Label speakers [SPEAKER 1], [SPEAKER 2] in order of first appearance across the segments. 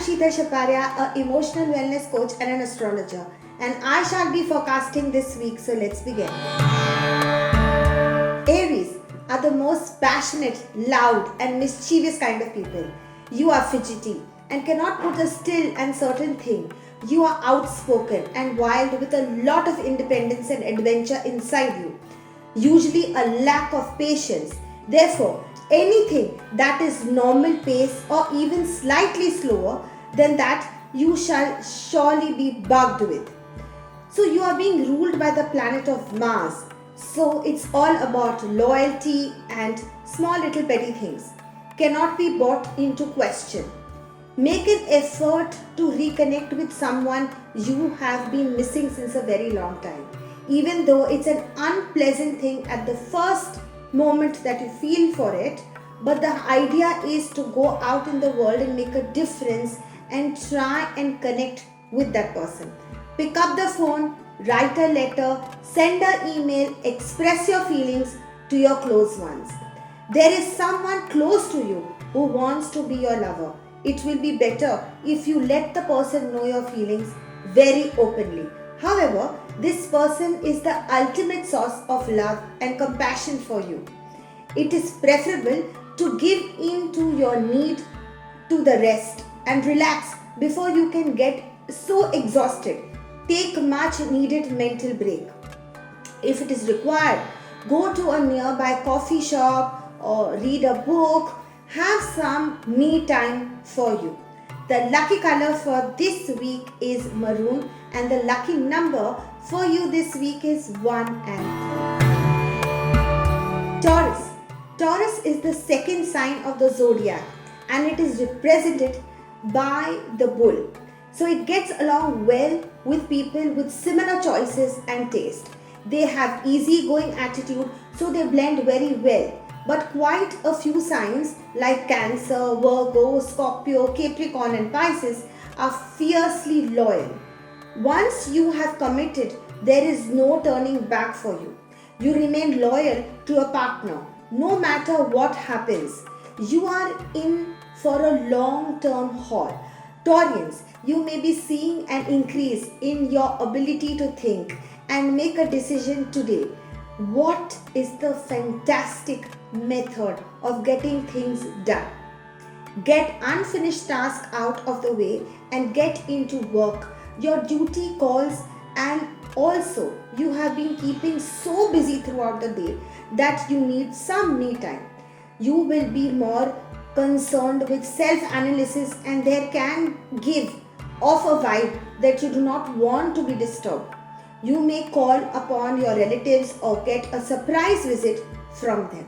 [SPEAKER 1] Sheetal Shaparia, an emotional wellness coach and an astrologer, and I shall be forecasting this week, so let's begin. Aries are the most passionate, loud and mischievous kind of people. You are fidgety and cannot put a still and certain thing. You are outspoken and wild with a lot of independence and adventure inside you. Usually a lack of patience. Therefore, anything that is normal pace or even slightly slower than that, you shall surely be bugged with. So you are being ruled by the planet of Mars. So it's all about loyalty and small little petty things. Cannot be brought into question. Make an effort to reconnect with someone you have been missing since a very long time. Even though it's an unpleasant thing at the first moment that you feel for it, but the idea is to go out in the world and make a difference and try and connect with that person. Pick up the phone, write a letter, send an email, express your feelings to your close ones. There is someone close to you who wants to be your lover. It will be better if you let the person know your feelings very openly. However, this person is the ultimate source of love and compassion for you. It is preferable to give in to your need to the rest and relax before you can get so exhausted. Take much needed mental break. If it is required, go to a nearby coffee shop or read a book. Have some me time for you. The lucky color for this week is maroon and the lucky number for you this week is 1 and 3. Taurus. Taurus is the second sign of the zodiac and it is represented by the bull. So it gets along well with people with similar choices and taste. They have easygoing attitude, so they blend very well. But quite a few signs like Cancer, Virgo, Scorpio, Capricorn and Pisces are fiercely loyal. Once you have committed, there is no turning back for you. You remain loyal to your partner no matter what happens. You are in for a long-term haul. Taurians, you may be seeing an increase in your ability to think and make a decision today. What is the fantastic method of getting things done? Get unfinished tasks out of the way and get into work. Your duty calls, and also you have been keeping so busy throughout the day that you need some me time. You will be more concerned with self-analysis and there can give off a vibe that you do not want to be disturbed. You may call upon your relatives or get a surprise visit from them.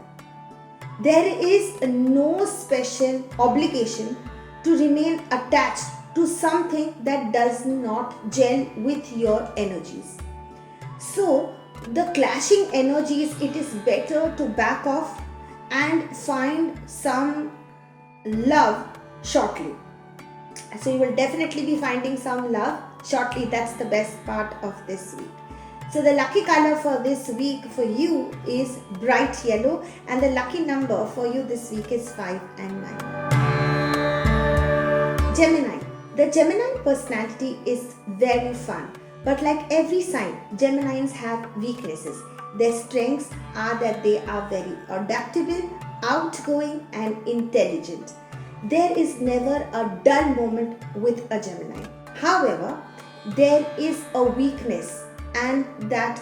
[SPEAKER 1] There is no special obligation to remain attached to something that does not gel with your energies. So, the clashing energies, it is better to back off and find some love shortly. So you will definitely be finding some love shortly. That's the best part of this week. So the lucky color for this week for you is bright yellow and the lucky number for you this week is 5 and 9. Gemini. The Gemini personality is very fun. But like every sign, Geminis have weaknesses. Their strengths are that they are very adaptable, outgoing and intelligent. There is never a dull moment with a Gemini. However, there is a weakness and that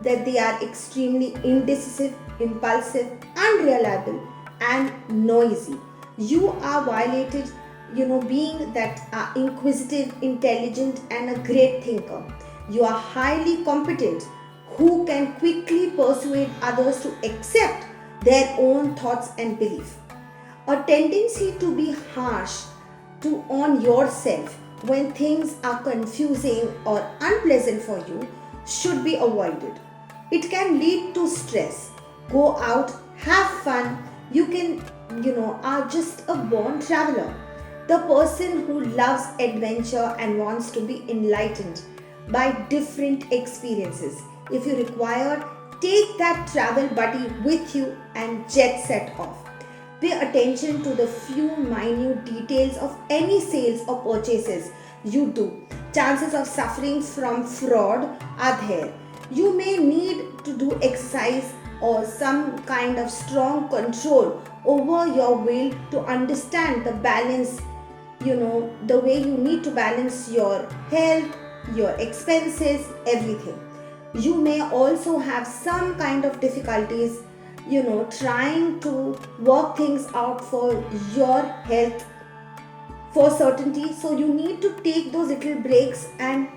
[SPEAKER 1] they are extremely indecisive, impulsive, unreliable and noisy. You are violated, being that inquisitive, intelligent and a great thinker. You are highly competent who can quickly persuade others to accept their own thoughts and beliefs. A tendency to be harsh on yourself when things are confusing or unpleasant for you should be avoided. It can lead to stress. Go out, have fun. You are just a born traveler. The person who loves adventure and wants to be enlightened by different experiences. If you require, take that travel buddy with you and jet set off. Pay attention to the few minute details of any sales or purchases you do. Chances of suffering from fraud are there. You may need to do exercise or some kind of strong control over your will to understand the balance, the way you need to balance your health, your expenses, everything. You may also have some kind of difficulties, trying to work things out for your health for certainty. So you need to take those little breaks and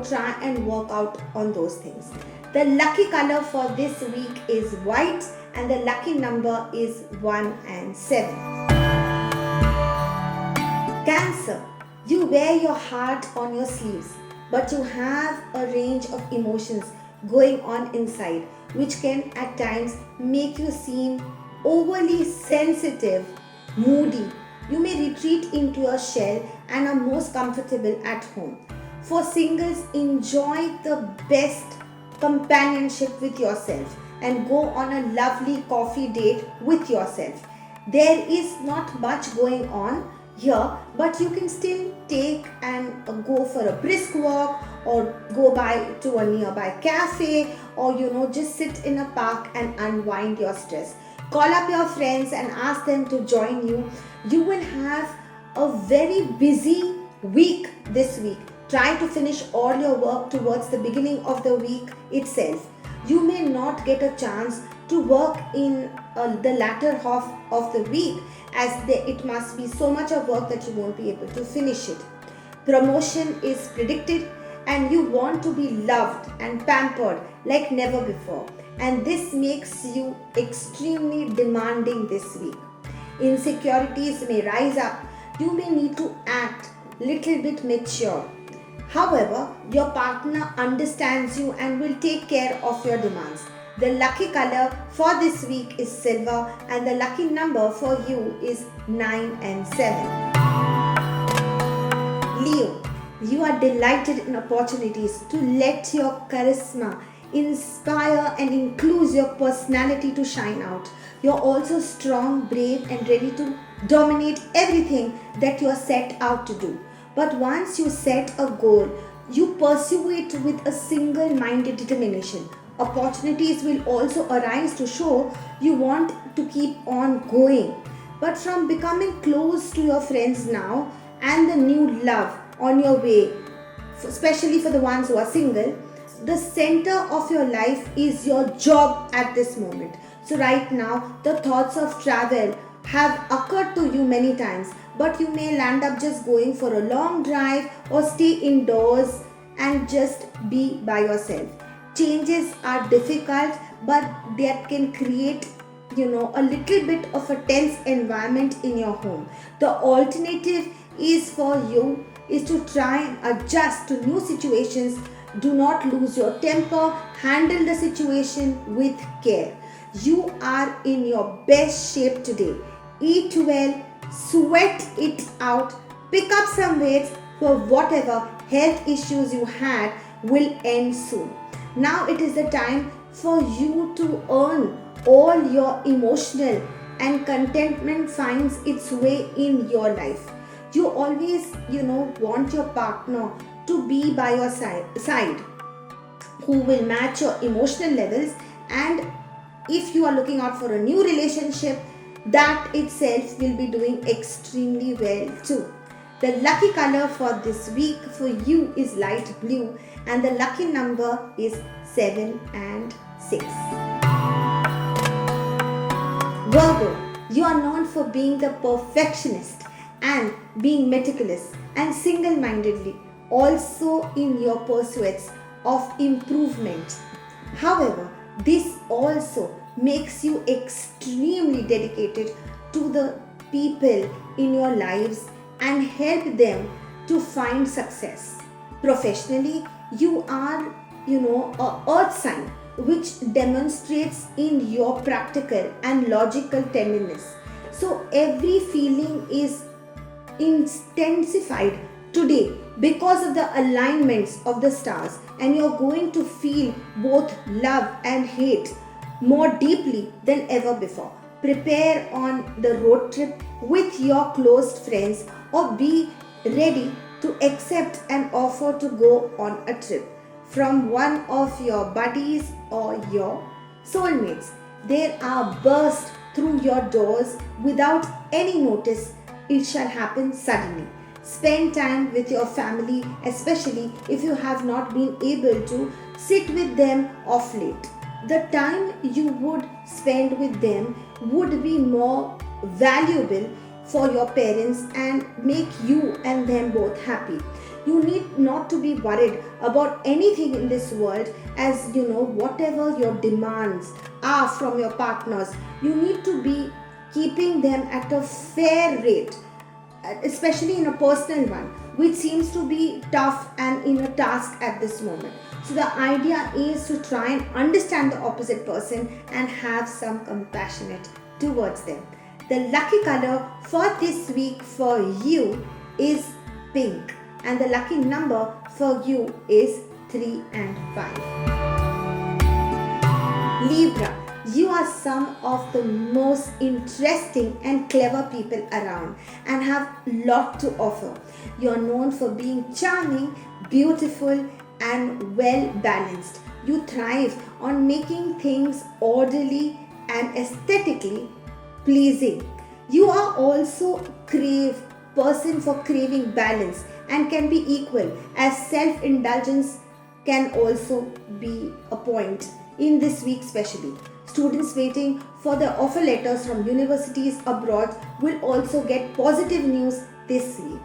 [SPEAKER 1] try and work out on those things. The lucky color for this week is white and the lucky number is 1 and 7. Cancer, you wear your heart on your sleeves, but you have a range of emotions going on inside, which can at times make you seem overly sensitive, moody. You may retreat into your shell and are most comfortable at home. For singles, enjoy the best companionship with yourself and go on a lovely coffee date with yourself. There is not much going on here, but you can still take and go for a brisk walk or go by to a nearby cafe or just sit in a park and unwind your stress. Call up your friends and ask them to join you. You will have a very busy week this week. Try to finish all your work towards the beginning of the week itself. You may not get a chance to work in the latter half of the week, as it must be so much of work that you won't be able to finish it. Promotion is predicted and you want to be loved and pampered like never before, and this makes you extremely demanding this week. Insecurities may rise up. You may need to act little bit mature. However, your partner understands you and will take care of your demands. The lucky color for this week is silver and the lucky number for you is 9 and 7. Leo, you are delighted in opportunities to let your charisma inspire and include your personality to shine out. You're also strong, brave and ready to dominate everything that you are set out to do. But once you set a goal, you pursue it with a single-minded determination. Opportunities will also arise to show you want to keep on going. But from becoming close to your friends now and the new love on your way, especially for the ones who are single, the center of your life is your job at this moment. So right now, the thoughts of travel have occurred to you many times, but you may land up just going for a long drive or stay indoors and just be by yourself. Changes are difficult, but that can create a little bit of a tense environment in your home. The alternative is for you is to try and adjust to new situations. Do not lose your temper. Handle the situation with care. You are in your best shape today. Eat well, sweat it out, pick up some weights for whatever health issues you had will end soon. Now it is the time for you to earn all your emotional and contentment finds its way in your life. You always, want your partner to be by your side who will match your emotional levels, and if you are looking out for a new relationship, that itself will be doing extremely well too. The lucky color for this week for you is light blue and the lucky number is 7 and 6. Virgo, you are known for being the perfectionist and being meticulous and single-mindedly also in your pursuits of improvement. However, this also makes you extremely dedicated to the people in your lives and help them to find success. Professionally, you are, a earth sign which demonstrates in your practical and logical tenderness. So every feeling is intensified today because of the alignments of the stars, and you're going to feel both love and hate more deeply than ever before. prepare on the road trip with your close friends, or be ready to accept an offer to go on a trip from one of your buddies or your soulmates. There are bursts through your doors without any notice. It shall happen suddenly. Spend time with your family, especially if you have not been able to sit with them of late. The time you would spend with them would be more valuable for your parents and make you and them both happy. You need not to be worried about anything in this world, as you know, whatever your demands are from your partners, you need to be keeping them at a fair rate, especially in a personal one, which seems to be tough and in a task at this moment. So the idea is to try and understand the opposite person and have some compassionate towards them. The lucky color for this week for you is pink, and the lucky number for you is 3 and 5. Libra, you are some of the most interesting and clever people around and have a lot to offer. You are known for being charming, beautiful, and well balanced. You thrive on making things orderly and aesthetically pleasing. You are also a person for craving balance and can be equal, as self-indulgence can also be a point in this week especially. Students waiting for their offer letters from universities abroad will also get positive news this week.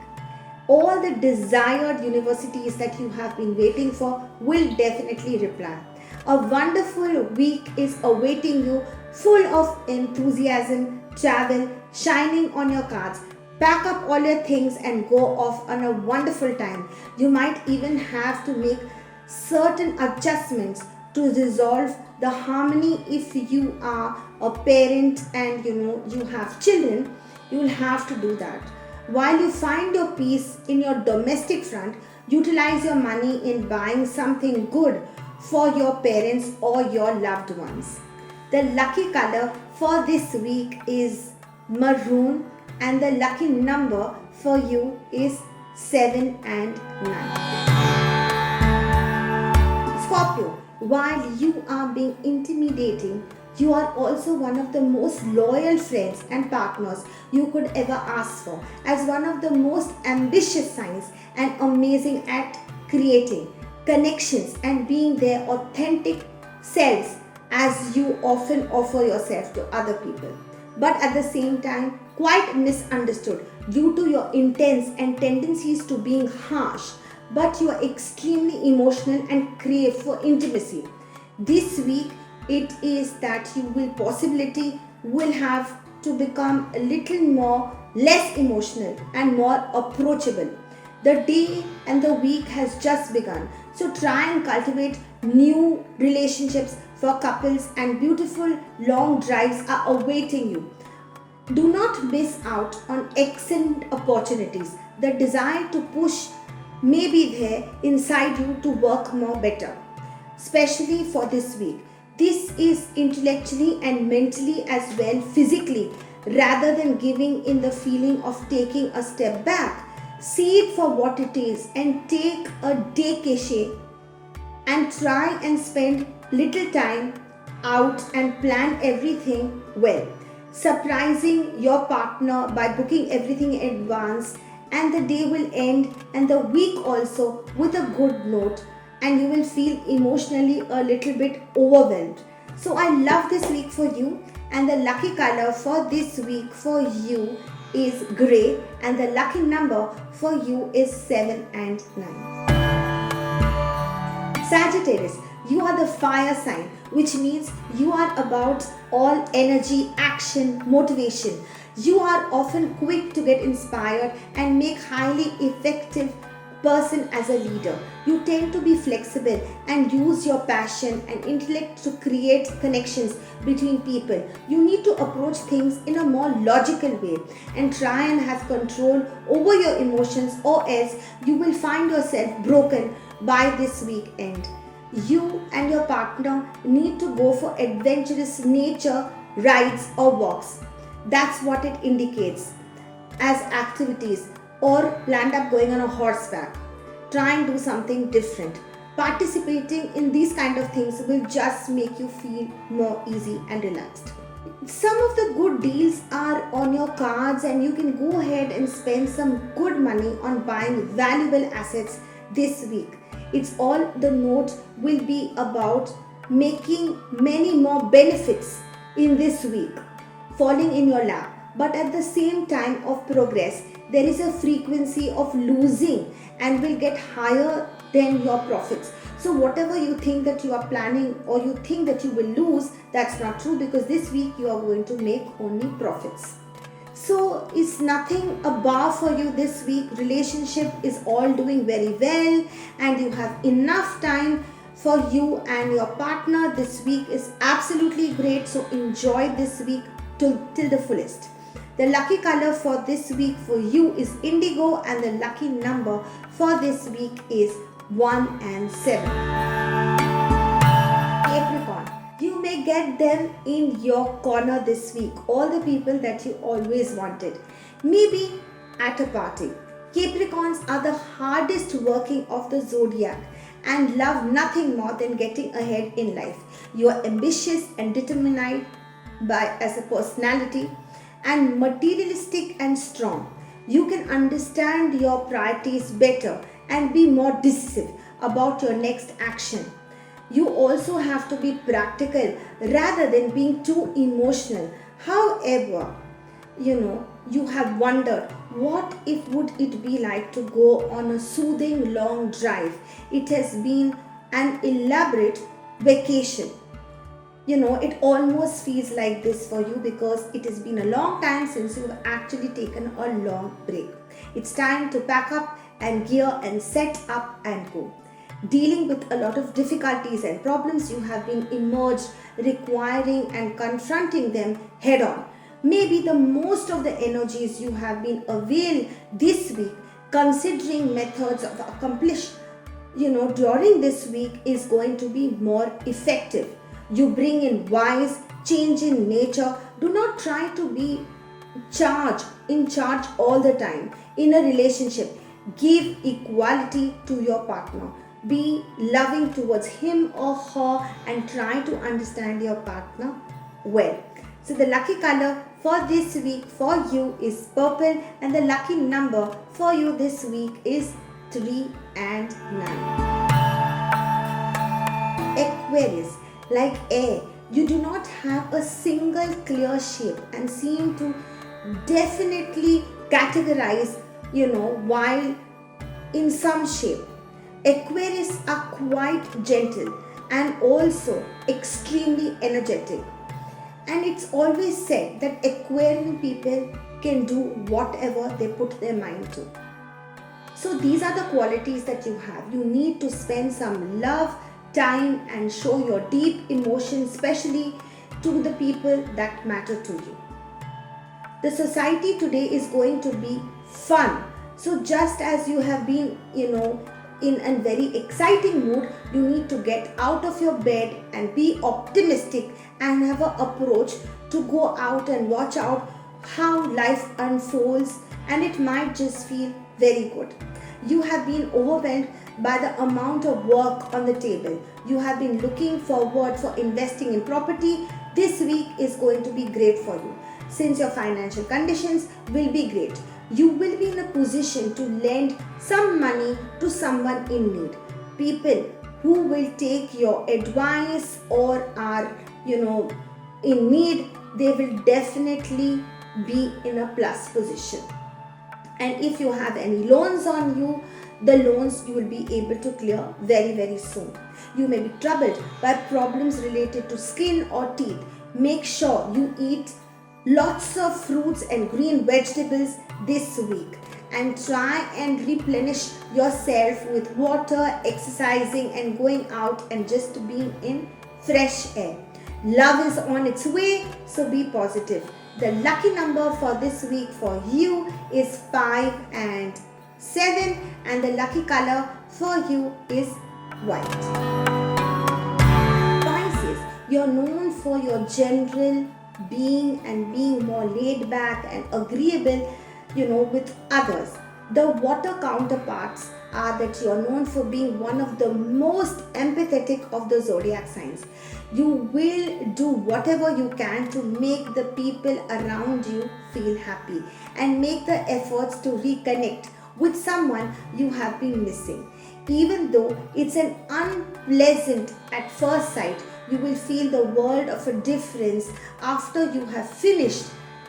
[SPEAKER 1] All the desired universities that you have been waiting for will definitely reply. A wonderful week is awaiting you, full of enthusiasm, travel, shining on your cards. Pack up all your things and go off on a wonderful time. You might even have to make certain adjustments to resolve the harmony. If you are a parent and you have children, you will have to do that. While you find your peace in your domestic front, utilize your money in buying something good for your parents or your loved ones. The lucky color for this week is maroon, and the lucky number for you is 7 and 9. Scorpio, while you are being intimidating, you are also one of the most loyal friends and partners you could ever ask for, as one of the most ambitious signs and amazing at creating connections and being their authentic selves, as you often offer yourself to other people, but at the same time quite misunderstood due to your intense and tendencies to being harsh, but you are extremely emotional and crave for intimacy. This week it is that you will have to become a little more less emotional and more approachable. The day and the week has just begun, so try and cultivate new relationships for couples, and beautiful long drives are awaiting you. Do not miss out on excellent opportunities. The desire to push may be there inside you to work more better, especially for this week. This is intellectually and mentally as well physically, rather than giving in the feeling of taking a step back. See it for what it is and take a daycare and try and spend little time out and plan everything well, surprising your partner by booking everything in advance, and the day will end and the week also with a good note, and you will feel emotionally a little bit overwhelmed. So I love this week for you, and the lucky color for this week for you is grey, and the lucky number for you is 7 and 9. Sagittarius, you are the fire sign, which means you are about all energy, action, motivation. You are often quick to get inspired and make highly effective person as a leader. You tend to be flexible and use your passion and intellect to create connections between people. You need to approach things in a more logical way and try and have control over your emotions, or else you will find yourself broken by this weekend. You and your partner need to go for adventurous nature rides or walks. That's what it indicates as activities, or land up going on a horseback. Try and do something different. Participating in these kind of things will just make you feel more easy and relaxed. Some of the good deals are on your cards, and you can go ahead and spend some good money on buying valuable assets this week. It's all the note will be about making many more benefits in this week falling in your lap. But at the same time of progress, there is a frequency of losing and will get higher than your profits. So whatever you think that you are planning or you think that you will lose, that's not true, because this week you are going to make only profits. So it's nothing above for you this week. Relationship is all doing very well, and you have enough time for you and your partner. This week is absolutely great. So enjoy this week till the fullest. The lucky color for this week for you is indigo, and the lucky number for this week is 1 and 7. Capricorn, you may get them in your corner this week. All the people that you always wanted. Maybe at a party. Capricorns are the hardest working of the zodiac and love nothing more than getting ahead in life. You are ambitious and determined as a personality, and materialistic and strong. You can understand your priorities better and be more decisive about your next action. You also have to be practical rather than being too emotional. However, you have wondered what would it be like to go on a soothing long drive. It has been an elaborate vacation. It almost feels like this for you because it has been a long time since you've actually taken a long break. It's time to pack up and gear and set up and go. Dealing with a lot of difficulties and problems, you have been emerged, requiring and confronting them head on. Maybe the most of the energies you have been availed this week, considering methods of accomplish, during this week is going to be more effective. You bring in wise change in nature. Do not try to be in charge all the time. In a relationship, give equality to your partner. Be loving towards him or her and try to understand your partner well. So the lucky color for this week for you is purple, and the lucky number for you this week is 3 and 9. Aquarius, like air, you do not have a single clear shape and seem to definitely categorize, while in some shape. Aquarius are quite gentle and also extremely energetic. And it's always said that Aquarian people can do whatever they put their mind to. So these are the qualities that you have. You need to spend some love, time and show your deep emotions, especially to the people that matter to you. The society today is going to be fun. So just as you have been, in a very exciting mood, you need to get out of your bed and be optimistic and have an approach to go out and watch out how life unfolds, and it might just feel very good. You have been overwhelmed by the amount of work on the table. You have been looking forward for investing in property. This week is going to be great for you, since your financial conditions will be great. You will be in a position to lend some money to someone in need. People who will take your advice or are, in need, they will definitely be in a plus position. And if you have any loans on you, the loans you will be able to clear very, very soon. You may be troubled by problems related to skin or teeth. Make sure you eat lots of fruits and green vegetables this week, and try and replenish yourself with water, exercising and going out and just being in fresh air. Love is on its way, so be positive. The lucky number for this week for you is 5 and 7, and the lucky color for you is white. Pisces, you're known for your general being more laid back and agreeable, with others. The water counterparts are that you are known for being one of the most empathetic of the zodiac signs. You will do whatever you can to make the people around you feel happy and make the efforts to reconnect with someone you have been missing. Even though it's an unpleasant at first sight, you will feel the world of a difference after you have finished.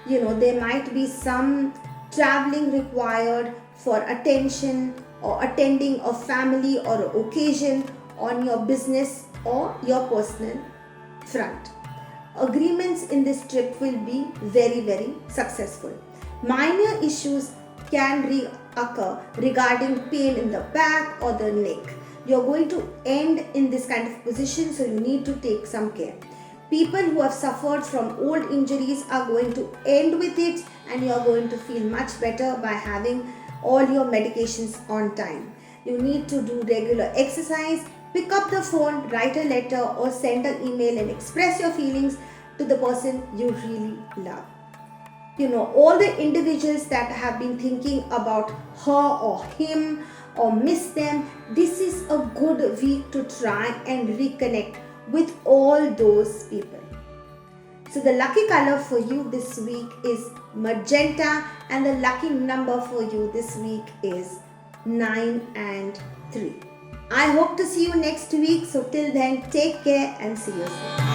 [SPEAKER 1] There might be some traveling required for attention or attending a family or occasion on your business or your personal front. Agreements in this trip will be very, very successful. Minor issues can reoccur regarding pain in the back or the neck. You're going to end in this kind of position, so you need to take some care. People who have suffered from old injuries are going to end with it, and you are going to feel much better by having all your medications on time. You need to do regular exercise, pick up the phone, write a letter or send an email and express your feelings to the person you really love. All the individuals that have been thinking about her or him or miss them, this is a good week to try and reconnect with all those people. So the lucky color for you this week is magenta, and the lucky number for you this week is 9 and 3. I hope to see you next week. So till then, take care and see you soon.